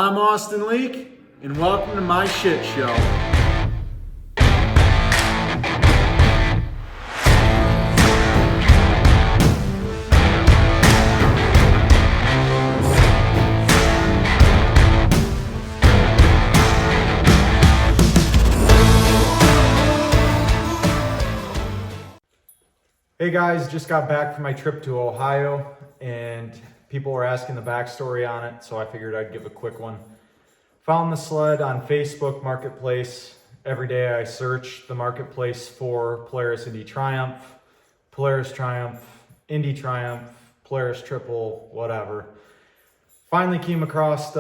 I'm Austin Leake, and welcome to my shit show. Hey guys, just got back from my trip to Ohio, and people were asking the backstory on it, so I figured I'd give a quick one. Found the sled on Facebook Marketplace. Every day I search the marketplace for Polaris Indy Triumph, Polaris Triumph, Indy Triumph, Polaris Triple, whatever. Finally came across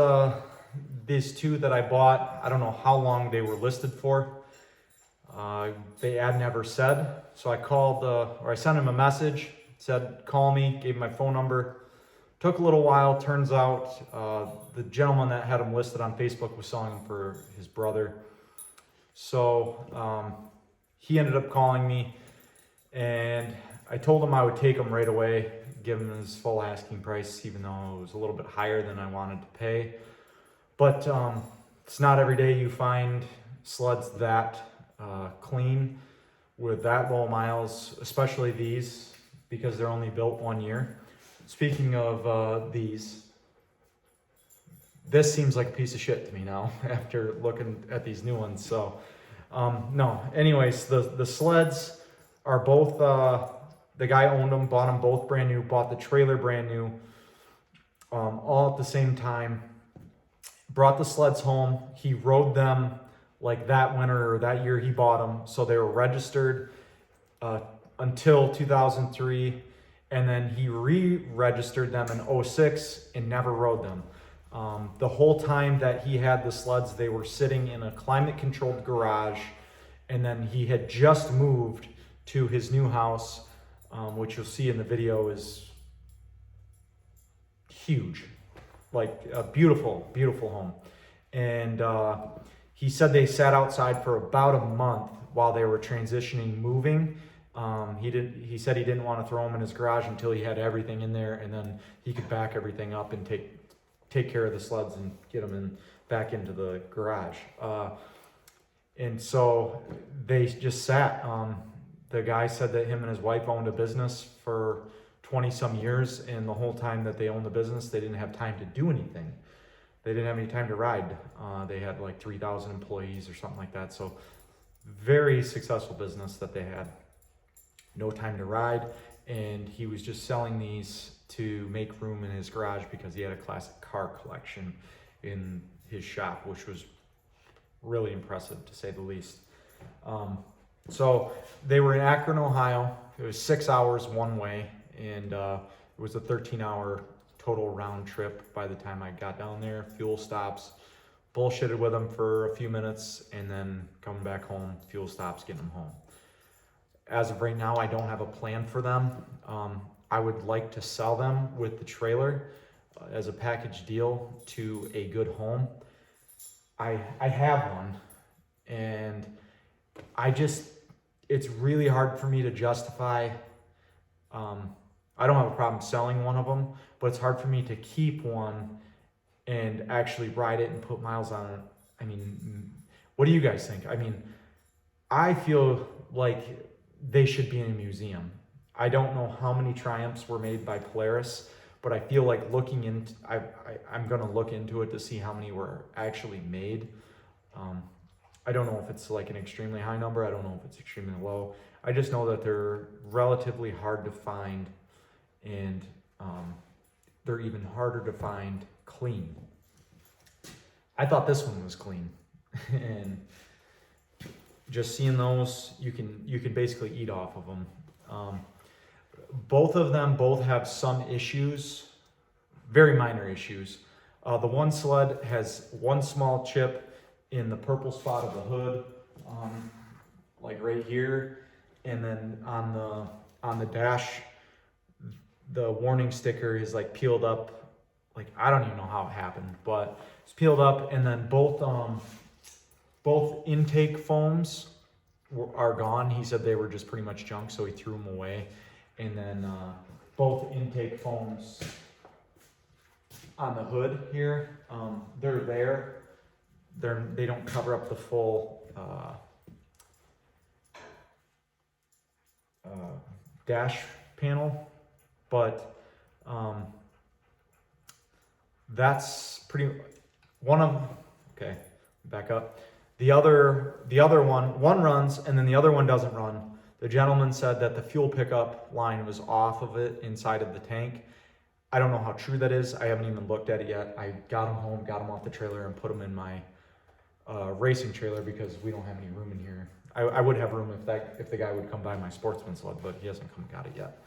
these two that I bought. I don't know how long they were listed for. They had never said, so I called, or I sent him a message, said call me, gave him my phone number. Took a little while. Turns out the gentleman that had him listed on Facebook was selling them for his brother. So he ended up calling me, and I told him I would take them right away, give him his full asking price, even though it was a little bit higher than I wanted to pay. But it's not every day you find sleds that clean with that low miles, especially these, because they're only built 1 year. Speaking of these, this seems like a piece of shit to me now after looking at these new ones. So no, anyways, the sleds are both, the guy owned them, bought them both brand new, bought the trailer brand new, all at the same time. Brought the sleds home. He rode them like that winter or that year he bought them. So they were registered until 2003. And then he re-registered them in 06 and never rode them. The whole time that he had the sleds, they were sitting in a climate-controlled garage. And then he had just moved to his new house, which you'll see in the video is huge. Like a beautiful, beautiful home. And he said they sat outside for about a month while they were transitioning, moving. He said he didn't want to throw them in his garage until he had everything in there, and then he could back everything up and take care of the sleds and get them back into the garage. And so they just sat. The guy said that him and his wife owned a business for 20 some years, and the whole time that they owned the business, they didn't have time to do anything. They didn't have any time to ride. They had like 3,000 employees or something like that. So very successful business that they had. No time to ride. And he was just selling these to make room in his garage because he had a classic car collection in his shop, which was really impressive to say the least. So they were in Akron, Ohio. It was 6 hours one way, and it was a 13-hour total round trip by the time I got down there. Fuel stops, bullshitted with them for a few minutes, and then coming back home, fuel stops, getting them home. As of right now, I don't have a plan for them. I would like to sell them with the trailer as a package deal to a good home. I have one, and it's really hard for me to justify. I don't have a problem selling one of them, but it's hard for me to keep one and actually ride it and put miles on it. I mean, what do you guys think? I mean, I feel like they should be in a museum. I don't know how many Triumphs were made by Polaris, but I feel like I'm gonna look into it to see how many were actually made. I don't know if it's like an extremely high number. I don't know if it's extremely low. I just know that they're relatively hard to find, and they're even harder to find clean. I thought this one was clean, and just seeing those, you can basically eat off of them. Both of them have some issues, very minor issues. The one sled has one small chip in the purple spot of the hood, like right here, and then on the dash, the warning sticker is like peeled up. Like, I don't even know how it happened, but it's peeled up. And then both intake foams are gone. He said they were just pretty much junk, so he threw them away. And then both intake foams on the hood here They're there. They don't cover up the full dash panel, but that's pretty one of okay. Back up. The other one runs, and then the other one doesn't run. The gentleman said that the fuel pickup line was off of it inside of the tank. I don't know how true that is. I haven't even looked at it yet. I got him home, got him off the trailer, and put him in my racing trailer because we don't have any room in here. I would have room if the guy would come by my Sportsman sled, but he hasn't come and got it yet.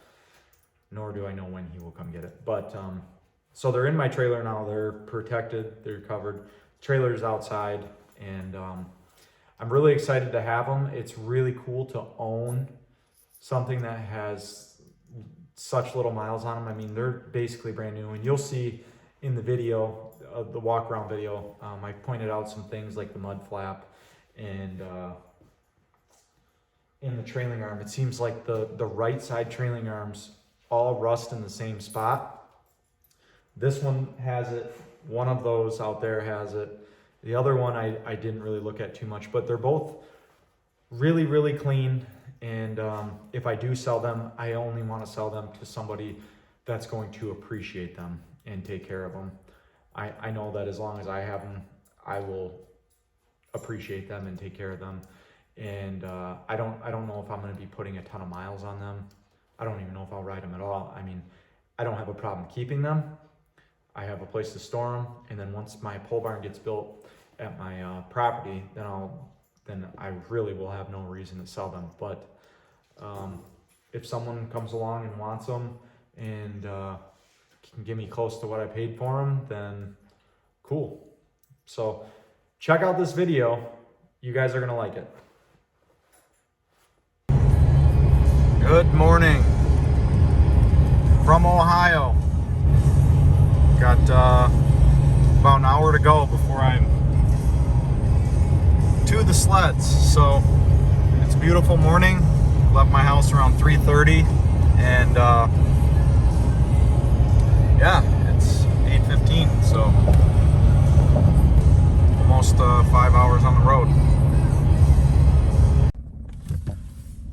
Nor do I know when he will come get it. But so they're in my trailer now. They're protected. They're covered. Trailer's outside, and I'm really excited to have them. It's really cool to own something that has such little miles on them. I mean, they're basically brand new, and you'll see in the video, the walk around video, I pointed out some things like the mud flap and in the trailing arm. It seems like the right side trailing arms all rust in the same spot. This one has it. One of those out there has it. The other one I didn't really look at too much, but they're both really, really clean. And if I do sell them, I only want to sell them to somebody that's going to appreciate them and take care of them. I know that as long as I have them, I will appreciate them and take care of them. And I don't know if I'm going to be putting a ton of miles on them. I don't even know if I'll ride them at all. I mean, I don't have a problem keeping them. I have a place to store them, and then once my pole barn gets built at my property, then I really will have no reason to sell them. But if someone comes along and wants them and can give me close to what I paid for them, then cool. So check out this video. You guys are gonna like it. Good morning from Ohio. Got about an hour to go before I'm to the sleds. So it's a beautiful morning. Left my house around 3:30, and yeah, it's 8:15, so almost 5 hours on the road.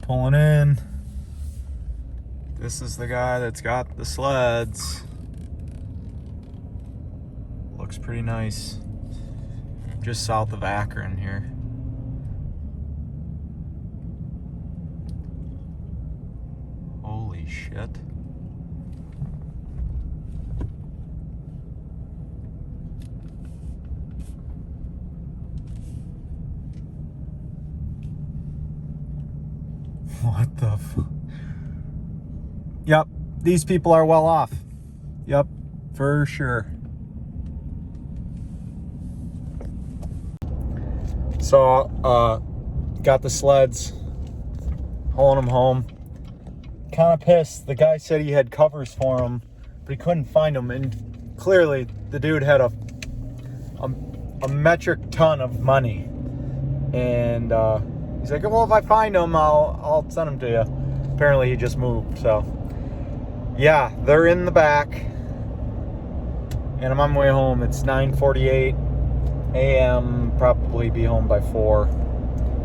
Pulling in. This is the guy that's got the sleds. Looks pretty nice. Just south of Akron here. Holy shit. What the fuck? Yep, these people are well off. Yep, for sure. So, got the sleds, hauling them home. Kind of pissed. The guy said he had covers for them, but he couldn't find them. And clearly, the dude had a metric ton of money. And he's like, well, if I find them, I'll send them to you. Apparently, he just moved. So, yeah, they're in the back, and I'm on my way home. It's 9:48 a.m. Probably be home by 4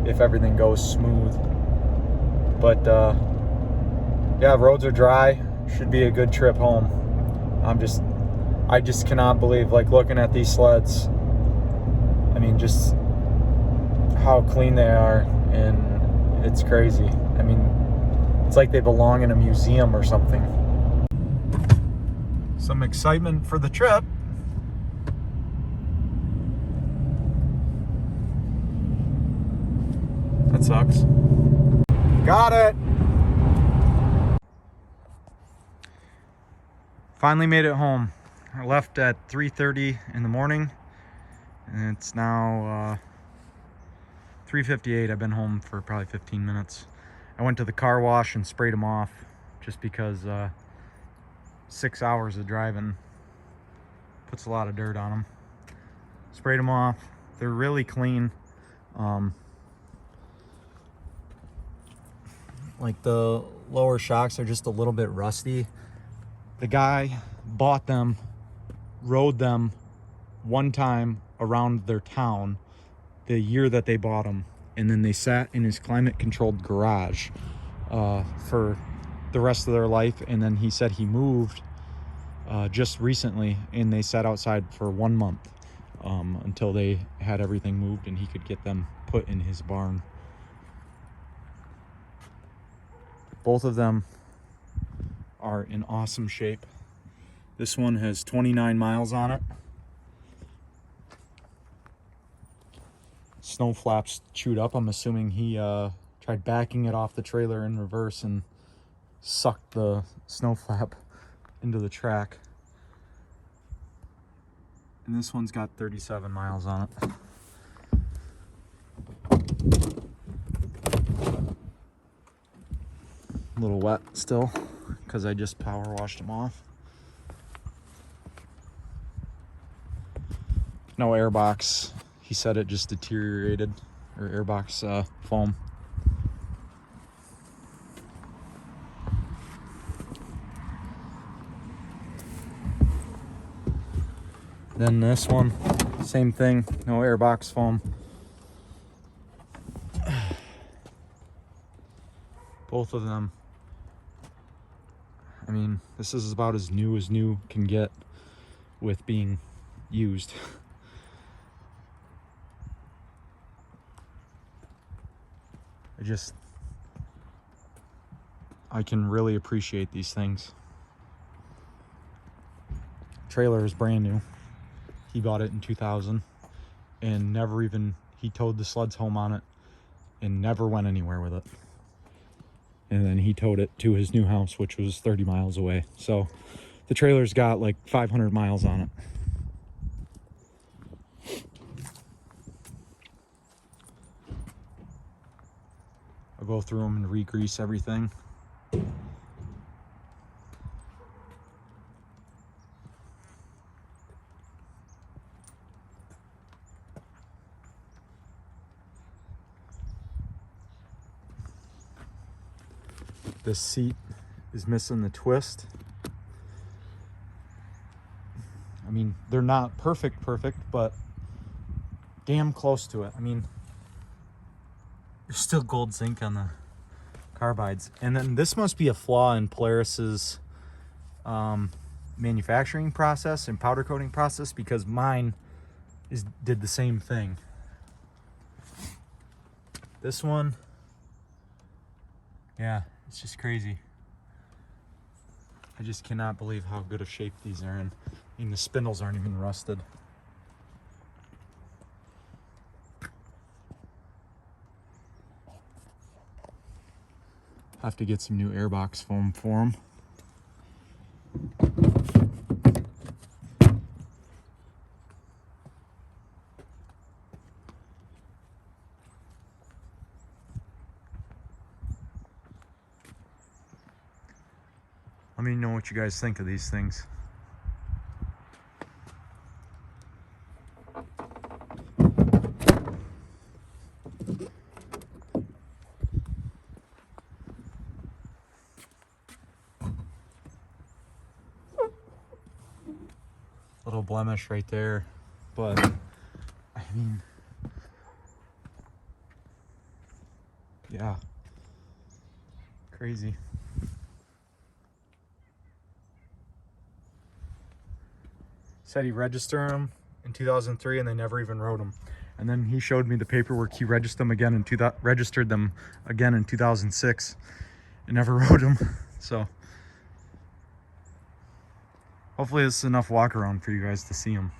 if everything goes smooth. But yeah, roads are dry. Should be a good trip home. I just cannot believe, like, looking at these sleds. I mean, just how clean they are, and it's crazy. I mean, it's like they belong in a museum or something. Some excitement for the trip. That sucks. Got it. Finally made it home. I left at 3:30 in the morning, and it's now 3:58. I've been home for probably 15 minutes. I went to the car wash and sprayed them off just because 6 hours of driving puts a lot of dirt on them. Sprayed them off. They're really clean. Like, the lower shocks are just a little bit rusty. The guy bought them, rode them one time around their town the year that they bought them, and then they sat in his climate-controlled garage for the rest of their life. And then he said he moved just recently, and they sat outside for 1 month until they had everything moved and he could get them put in his barn. Both of them are in awesome shape. This one has 29 miles on it. Snow flaps chewed up. I'm assuming he tried backing it off the trailer in reverse and sucked the snow flap into the track. And this one's got 37 miles on it. A little wet still because I just power washed them off. No airbox. He said it just deteriorated, or airbox foam. Then this one, same thing, no airbox foam. Both of them. I mean, this is about as new can get with being used. I can really appreciate these things. Trailer is brand new. He bought it in 2000 and he towed the sleds home on it and never went anywhere with it. And then he towed it to his new house, which was 30 miles away. So the trailer's got like 500 miles on it. I'll go through them and re-grease everything. This seat is missing the twist. I mean, they're not perfect, but damn close to it. I mean, there's still gold zinc on the carbides. And then this must be a flaw in Polaris's manufacturing process and powder coating process, because mine did the same thing. This one, yeah, it's just crazy. I just cannot believe how good a shape these are in. I mean, the spindles aren't even rusted. Have to get some new airbox foam for them. Let me know what you guys think of these things. Little blemish right there, but I mean, yeah, crazy. Said he registered them in 2003 and they never even wrote them. And then he showed me the paperwork. He registered them again in 2006 and never wrote them. So hopefully this is enough walk around for you guys to see them.